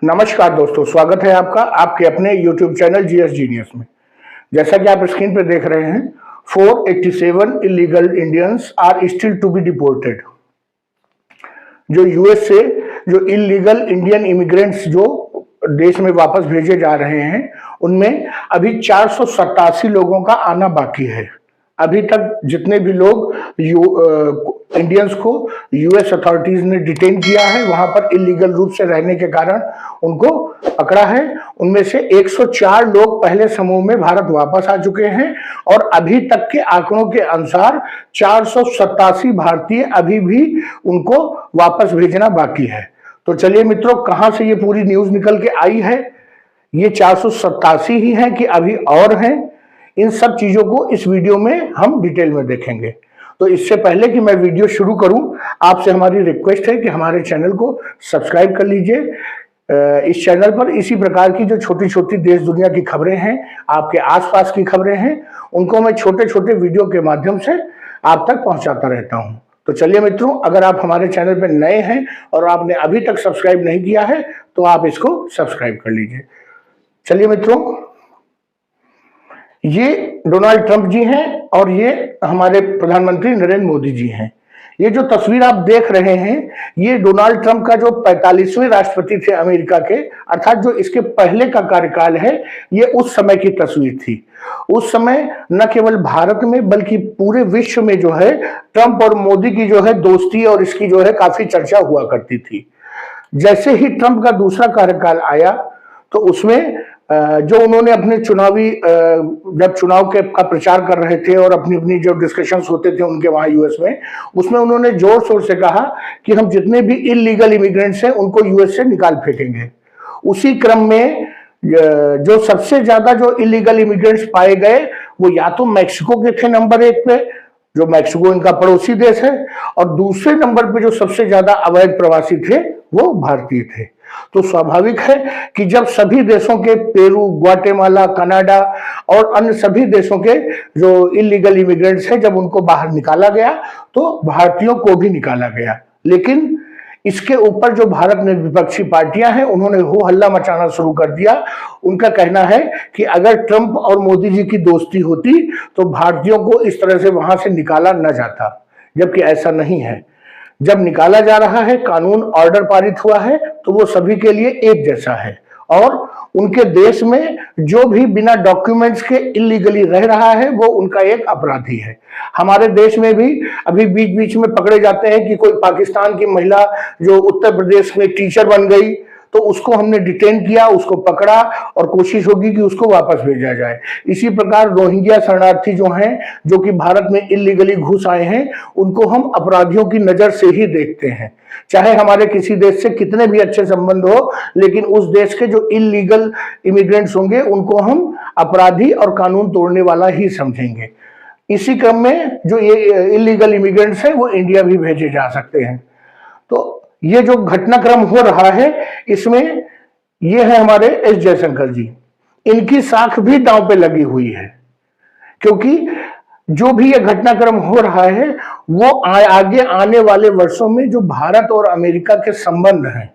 नमस्कार दोस्तों, स्वागत है आपका आपके अपने YouTube चैनल जीएस जीनियस में। जैसा कि आप स्क्रीन पर देख रहे हैं, 487 illegal Indians are still to be deported. जो यूएस से जो इलीगल इंडियन इमिग्रेंट्स जो देश में वापस भेजे जा रहे हैं, उनमें अभी 487 लोगों का आना बाकी है। अभी तक जितने भी लोग इंडियंस को यूएस अथॉरिटीज ने डिटेन किया है, वहां पर इलीगल रूप से रहने के कारण उनको पकड़ा है, उनमें से 104 लोग पहले समूह में भारत वापस आ चुके हैं और अभी तक के आंकड़ों के अनुसार 487 भारतीय अभी भी उनको वापस भेजना बाकी है। तो चलिए मित्रों, कहां से ये पूरी न्यूज निकल के आई है, ये 487 ही है कि अभी और हैं, इन सब चीजों को इस वीडियो में हम डिटेल में देखेंगे। तो इससे पहले कि मैं वीडियो शुरू करूं, आपसे हमारी रिक्वेस्ट है कि हमारे चैनल को सब्सक्राइब कर लीजिए। इस चैनल पर इसी प्रकार की जो छोटी छोटी देश दुनिया की खबरें हैं, आपके आसपास की खबरें हैं, उनको मैं छोटे छोटे वीडियो के माध्यम से आप तक पहुंचाता रहता हूं। तो चलिए मित्रों, अगर आप हमारे चैनल पर नए हैं और आपने अभी तक सब्सक्राइब नहीं किया है तो आप इसको सब्सक्राइब कर लीजिए। चलिए मित्रों, ये डोनाल्ड ट्रंप जी हैं और ये हमारे प्रधानमंत्री नरेंद्र मोदी जी हैं। ये जो तस्वीर आप देख रहे हैं, ये डोनाल्ड ट्रंप का जो 45वें राष्ट्रपति थे अमेरिका के, अर्थात जो इसके पहले का कार्यकाल है, ये उस समय की तस्वीर थी। उस समय न केवल भारत में बल्कि पूरे विश्व में जो है ट्रंप और मोदी की जो है दोस्ती और इसकी जो है काफी चर्चा हुआ करती थी। जैसे ही ट्रंप का दूसरा कार्यकाल आया तो उसमें जो उन्होंने अपने जब चुनाव का प्रचार कर रहे थे और अपनी अपनी जो डिस्कशंस होते थे उनके वहां यूएस में, उसमें उन्होंने जोर शोर से कहा कि हम जितने भी इलीगल इमिग्रेंट्स हैं उनको यूएस से निकाल फेंकेंगे। उसी क्रम में जो सबसे ज्यादा जो इलीगल इमिग्रेंट्स पाए गए वो या तो मैक्सिको के थे नंबर 1 पे, जो मैक्सिको इनका पड़ोसी देश है, और दूसरे नंबर पे जो सबसे ज्यादा अवैध प्रवासी थे वो भारतीय थे। तो स्वाभाविक है कि जब सभी देशों के पेरू, ग्वाटेमाला, कनाडा और अन्य सभी देशों के जो इलीगल इमिग्रेंट्स हैं, जब उनको बाहर निकाला गया तो भारतीयों को भी निकाला गया। लेकिन इसके ऊपर जो भारत में विपक्षी पार्टियां हैं, उन्होंने हो हल्ला मचाना शुरू कर दिया। उनका कहना है कि अगर ट्रंप और मोदी जी की दोस्ती होती तो भारतीयों को इस तरह से वहां से निकाला न जाता, जबकि ऐसा नहीं है। जब निकाला जा रहा है, कानून ऑर्डर पारित हुआ है, तो वो सभी के लिए एक जैसा है और उनके देश में जो भी बिना डॉक्यूमेंट्स के इलीगली रह रहा है वो उनका एक अपराधी है। हमारे देश में भी अभी बीच बीच में पकड़े जाते हैं कि कोई पाकिस्तान की महिला जो उत्तर प्रदेश में टीचर बन गई तो उसको हमने डिटेन किया, उसको पकड़ा और कोशिश होगी कि उसको वापस भेजा जाए। इसी प्रकार रोहिंग्या शरणार्थी जो हैं, जो कि भारत में इलीगली घुस आए हैं, उनको हम अपराधियों की नजर से ही देखते हैं। चाहे हमारे किसी देश से कितने भी अच्छे संबंध हो, लेकिन उस देश के जो इलीगल इमिग्रेंट्स होंगे उनको हम अपराधी और कानून तोड़ने वाला ही समझेंगे। इसी क्रम में जो ये इलीगल इमिग्रेंट्स हैं वो इंडिया भी भेजे जा सकते हैं। तो ये जो घटनाक्रम हो रहा है, इसमें ये है हमारे एस जयशंकर जी, इनकी साख भी दांव पे लगी हुई है, क्योंकि जो भी ये घटनाक्रम हो रहा है वो आगे आने वाले वर्षों में जो भारत और अमेरिका के संबंध हैं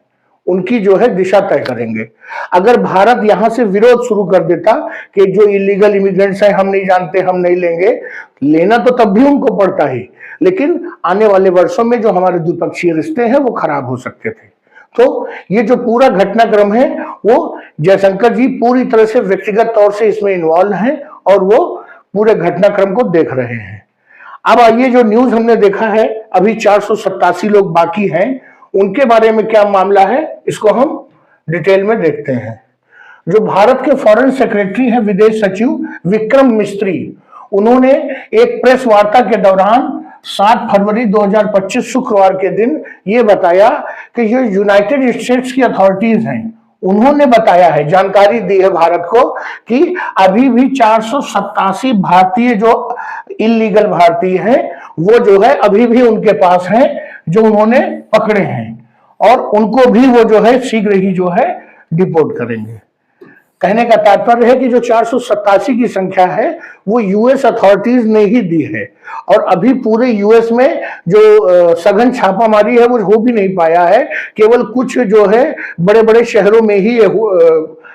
उनकी जो है दिशा तय करेंगे। अगर भारत यहां से विरोध शुरू कर देता कि जो इलीगल इमिग्रेंट्स हैं हम नहीं जानते, हम नहीं लेंगे, लेना तो तब भी उनको पड़ता ही, लेकिन आने वाले वर्षों में जो हमारे द्विपक्षीय रिश्ते हैं वो खराब हो सकते थे। तो ये जो पूरा घटनाक्रम है वो जयशंकर जी पूरी तरह से व्यक्तिगत तौर से इसमें इन्वॉल्व हैं और वो पूरे घटनाक्रम को देख रहे हैं। अब आइए, जो न्यूज हमने देखा है, अभी 487 लोग बाकी हैं, उनके बारे में क्या मामला है इसको हम डिटेल में देखते हैं। जो भारत के फॉरेन सेक्रेटरी हैं, विदेश सचिव विक्रम मिस्त्री, उन्होंने एक प्रेस वार्ता के दौरान 7 फरवरी 2025 शुक्रवार के दिन ये बताया कि जो यूनाइटेड स्टेट्स की अथॉरिटीज हैं, उन्होंने बताया है, जानकारी दी है भारत को कि अभी भी 487 भारतीय जो इलीगल भारतीय हैं वो जो है अभी भी उनके पास हैं, जो उन्होंने पकड़े हैं, और उनको भी वो जो है शीघ्र ही जो है डिपोर्ट करेंगे। कहने का तात्पर्य है कि जो 487 की संख्या है वो यूएस अथॉरिटीज ने ही दी है, और अभी पूरे यूएस में जो सघन छापामारी है वो हो भी नहीं पाया है। केवल कुछ जो है बड़े बड़े शहरों में ही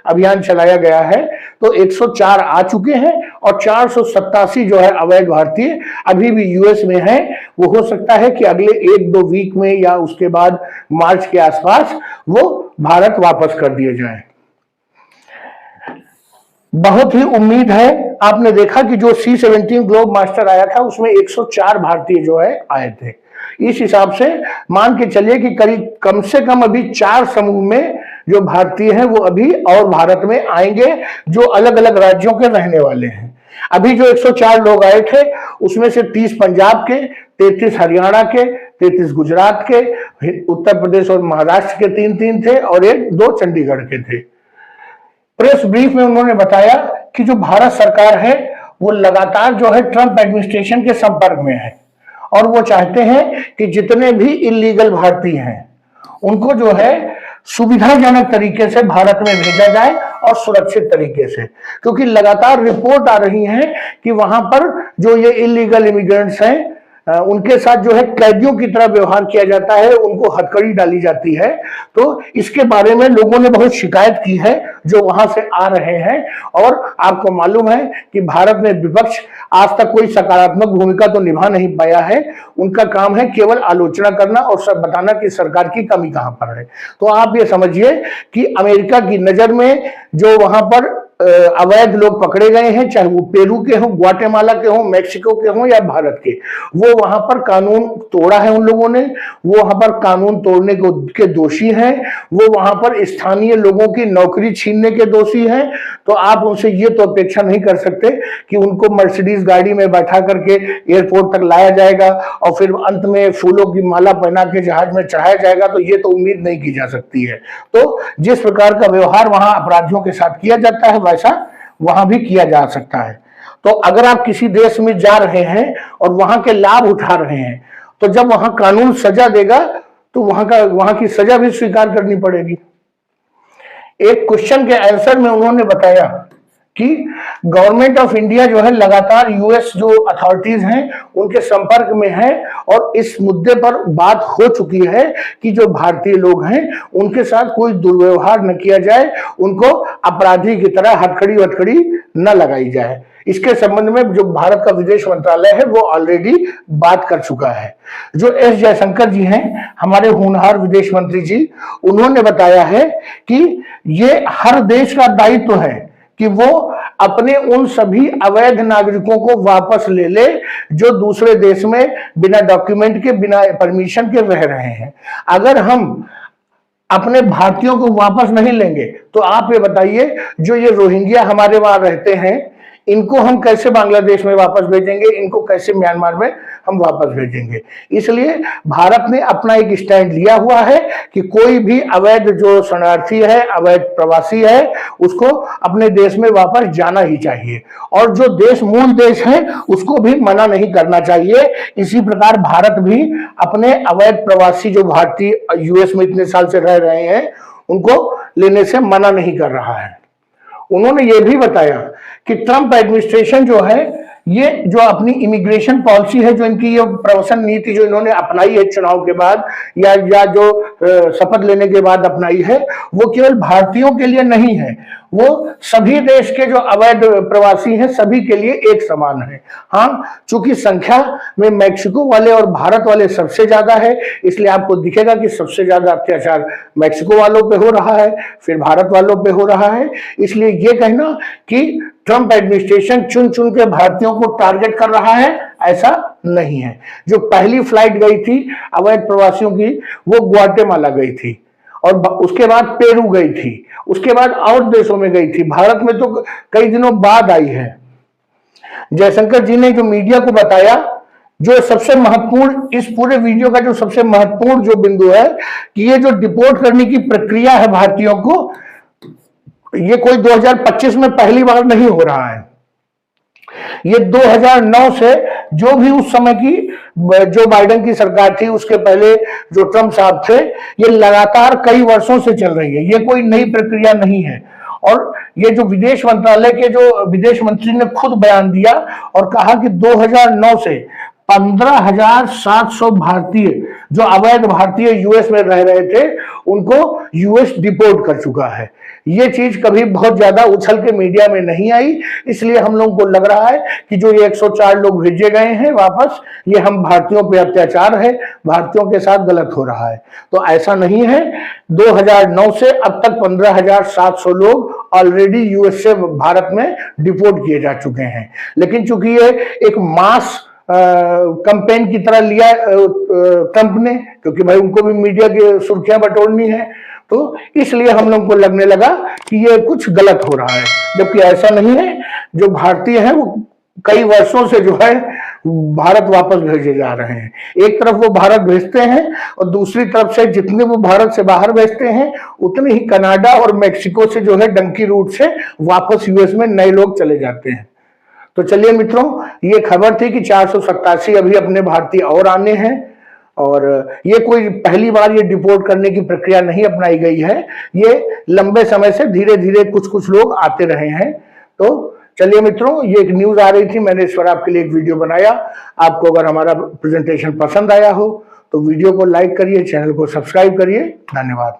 अभियान चलाया गया है। तो 104 आ चुके हैं और 487 जो है अवैध भारतीय अभी भी यूएस में है। वो हो सकता है कि अगले 1-2 वीक में या उसके बाद मार्च के आसपास वो भारत वापस कर दिए जाएं। बहुत ही उम्मीद है। आपने देखा कि जो C-17 ग्लोब मास्टर आया था उसमें 104 भारतीय जो है आए थे। इस हिसाब से मान के चलिए कि करीब कम से कम अभी 4 समूह में जो भारतीय हैं वो अभी और भारत में आएंगे, जो अलग अलग राज्यों के रहने वाले हैं। अभी जो 104 लोग आए थे उसमें से 30 पंजाब के, 33 हरियाणा के, 33 गुजरात के, उत्तर प्रदेश और महाराष्ट्र के 3-3 थे और 1-2 चंडीगढ़ के थे। प्रेस ब्रीफ में उन्होंने बताया कि जो भारत सरकार है वो लगातार जो है ट्रंप एडमिनिस्ट्रेशन के संपर्क में है और वो चाहते हैं कि जितने भी इलीगल भारतीय हैं उनको जो है सुविधाजनक तरीके से भारत में भेजा जाए और सुरक्षित तरीके से, क्योंकि लगातार रिपोर्ट आ रही है कि वहां पर जो ये इलीगल इमिग्रेंट्स हैं उनके साथ जो है कैदियों की तरह व्यवहार किया जाता है, उनको हथकड़ी डाली जाती है। तो इसके बारे में लोगों ने बहुत शिकायत की है जो वहां से आ रहे हैं। और आपको मालूम है कि भारत में विपक्ष आज तक कोई सकारात्मक भूमिका तो निभा नहीं पाया है। उनका काम है केवल आलोचना करना और सब बताना कि सरकार की कमी कहां पर है। तो आप ये समझिए कि अमेरिका की नजर में जो वहां पर अवैध लोग पकड़े गए हैं, चाहे वो पेरू के हों, ग्वाटेमाला के हों, मैक्सिको के हों या भारत के, वो वहां पर कानून तोड़ा है उन लोगों ने, वो वहां पर कानून तोड़ने के दोषी हैं, वो वहां पर स्थानीय लोगों की नौकरी छीनने के दोषी हैं। तो आप उनसे ये तो अपेक्षा नहीं कर सकते कि उनको मर्सिडीज गाड़ी में बैठा करके एयरपोर्ट तक लाया जाएगा और फिर अंत में फूलों की माला पहना के जहाज में चढ़ाया जाएगा। तो ये तो उम्मीद नहीं की जा सकती है। तो जिस प्रकार का व्यवहार वहां अपराधियों के साथ किया जाता है वैसा वहां भी किया जा सकता है। तो अगर आप किसी देश में जा रहे हैं और वहां के लाभ उठा रहे हैं तो जब वहां कानून सजा देगा तो वहां की सजा भी स्वीकार करनी पड़ेगी। एक क्वेश्चन के आंसर में उन्होंने बताया कि गवर्नमेंट ऑफ इंडिया जो है लगातार यूएस जो अथॉरिटीज हैं उनके संपर्क में है और इस मुद्दे पर बात हो चुकी है कि जो भारतीय लोग हैं उनके साथ कोई दुर्व्यवहार न किया जाए, उनको अपराधी की तरह हथकड़ी न लगाई जाए। इसके संबंध में जो भारत का विदेश मंत्रालय है वो ऑलरेडी बात कर चुका है। जो एस जयशंकर जी हैं, हमारे होनहार विदेश मंत्री जी, उन्होंने बताया है कि ये हर देश का दायित्व है कि वो अपने उन सभी अवैध नागरिकों को वापस ले ले जो दूसरे देश में बिना डॉक्यूमेंट के, बिना परमिशन के रह रहे हैं। अगर हम अपने भारतीयों को वापस नहीं लेंगे तो आप ये बताइए जो ये रोहिंग्या हमारे वहां रहते हैं इनको हम कैसे बांग्लादेश में वापस भेजेंगे, इनको कैसे म्यांमार में हम वापस भेजेंगे। इसलिए भारत ने अपना एक स्टैंड लिया हुआ है कि कोई भी अवैध जो शरणार्थी है, अवैध प्रवासी है, उसको अपने देश में वापस जाना ही चाहिए और जो देश मूल देश है उसको भी मना नहीं करना चाहिए। इसी प्रकार भारत भी अपने अवैध प्रवासी जो भारतीय यूएस में इतने साल से रह रहे हैं उनको लेने से मना नहीं कर रहा है। उन्होंने ये भी बताया कि ट्रंप एडमिनिस्ट्रेशन जो है ये जो अपनी इमिग्रेशन पॉलिसी है, जो इनकी ये प्रवासन नीति जो इन्होंने अपनाई है चुनाव के बाद या जो शपथ लेने के बाद अपनाई है, वो केवल भारतीयों के लिए नहीं है, वो सभी देश के जो अवैध प्रवासी हैं सभी के लिए एक समान है। हाँ, चूंकि संख्या में मैक्सिको वाले और भारत वाले सबसे ज्यादा है, इसलिए आपको दिखेगा कि सबसे ज्यादा अत्याचार मैक्सिको वालों पे हो रहा है, फिर भारत वालों पे हो रहा है। इसलिए ये कहना कि ट्रंप एडमिनिस्ट्रेशन चुन चुन के भारतीयों को टारगेट कर रहा है, ऐसा नहीं है। जो पहली फ्लाइट गई थी अवैध प्रवासियों की वो ग्वाटेमाला गई थी और उसके बाद पेरू गई थी, उसके बाद और देशों में गई थी, भारत में तो कई दिनों बाद आई है। जयशंकर जी ने जो मीडिया को बताया, जो सबसे महत्वपूर्ण इस पूरे वीडियो का जो सबसे महत्वपूर्ण जो बिंदु है कि ये जो डिपोर्ट करने की प्रक्रिया है भारतीयों को, ये कोई 2025 में पहली बार नहीं हो रहा है। ये 2009 से जो भी उस समय की जो बाइडेन की सरकार थी उसके पहले जो ट्रंप साहब थे, ये लगातार कई वर्षों से चल रही है, ये कोई नई प्रक्रिया नहीं है। और ये जो विदेश मंत्रालय के जो विदेश मंत्री ने खुद बयान दिया और कहा कि 2009 से 15,700 भारतीय जो अवैध भारतीय यूएस में रह रहे थे उनको यूएस डिपोर्ट कर चुका है। ये चीज कभी बहुत ज्यादा उछल के मीडिया में नहीं आई, इसलिए हम लोगों को लग रहा है कि जो ये 104 लोग भेजे गए हैं वापस, ये हम भारतीयों पे अत्याचार है, भारतीयों के साथ गलत हो रहा है। तो ऐसा नहीं है। 2009 से अब तक 15,700 लोग ऑलरेडी यूएस से भारत में डिपोर्ट किए जा चुके हैं। लेकिन चूंकि ये एक मास कैंपेन की तरह लिया ट्रंप ने, क्योंकि भाई उनको भी मीडिया की सुर्खियां बटोरनी है, तो इसलिए हम लोग को लगने लगा कि ये कुछ गलत हो रहा है, जबकि ऐसा नहीं है। जो भारतीय हैं वो कई वर्षों से जो है भारत वापस भेजे जा रहे हैं। एक तरफ वो भारत भेजते हैं और दूसरी तरफ से जितने वो भारत से बाहर भेजते हैं उतने ही कनाडा और मेक्सिको से जो है डंकी रूट से वापस यूएस में नए लोग चले जाते हैं। तो चलिए मित्रों, ये खबर थी कि 487 अभी अपने भारतीय और आने हैं, और ये कोई पहली बार ये डिपोर्ट करने की प्रक्रिया नहीं अपनाई गई है। ये लंबे समय से धीरे धीरे कुछ कुछ लोग आते रहे हैं। तो चलिए मित्रों, ये एक न्यूज आ रही थी, मैंने इस पर आपके लिए एक वीडियो बनाया। आपको अगर हमारा प्रेजेंटेशन पसंद आया हो तो वीडियो को लाइक करिए, चैनल को सब्सक्राइब करिए। धन्यवाद।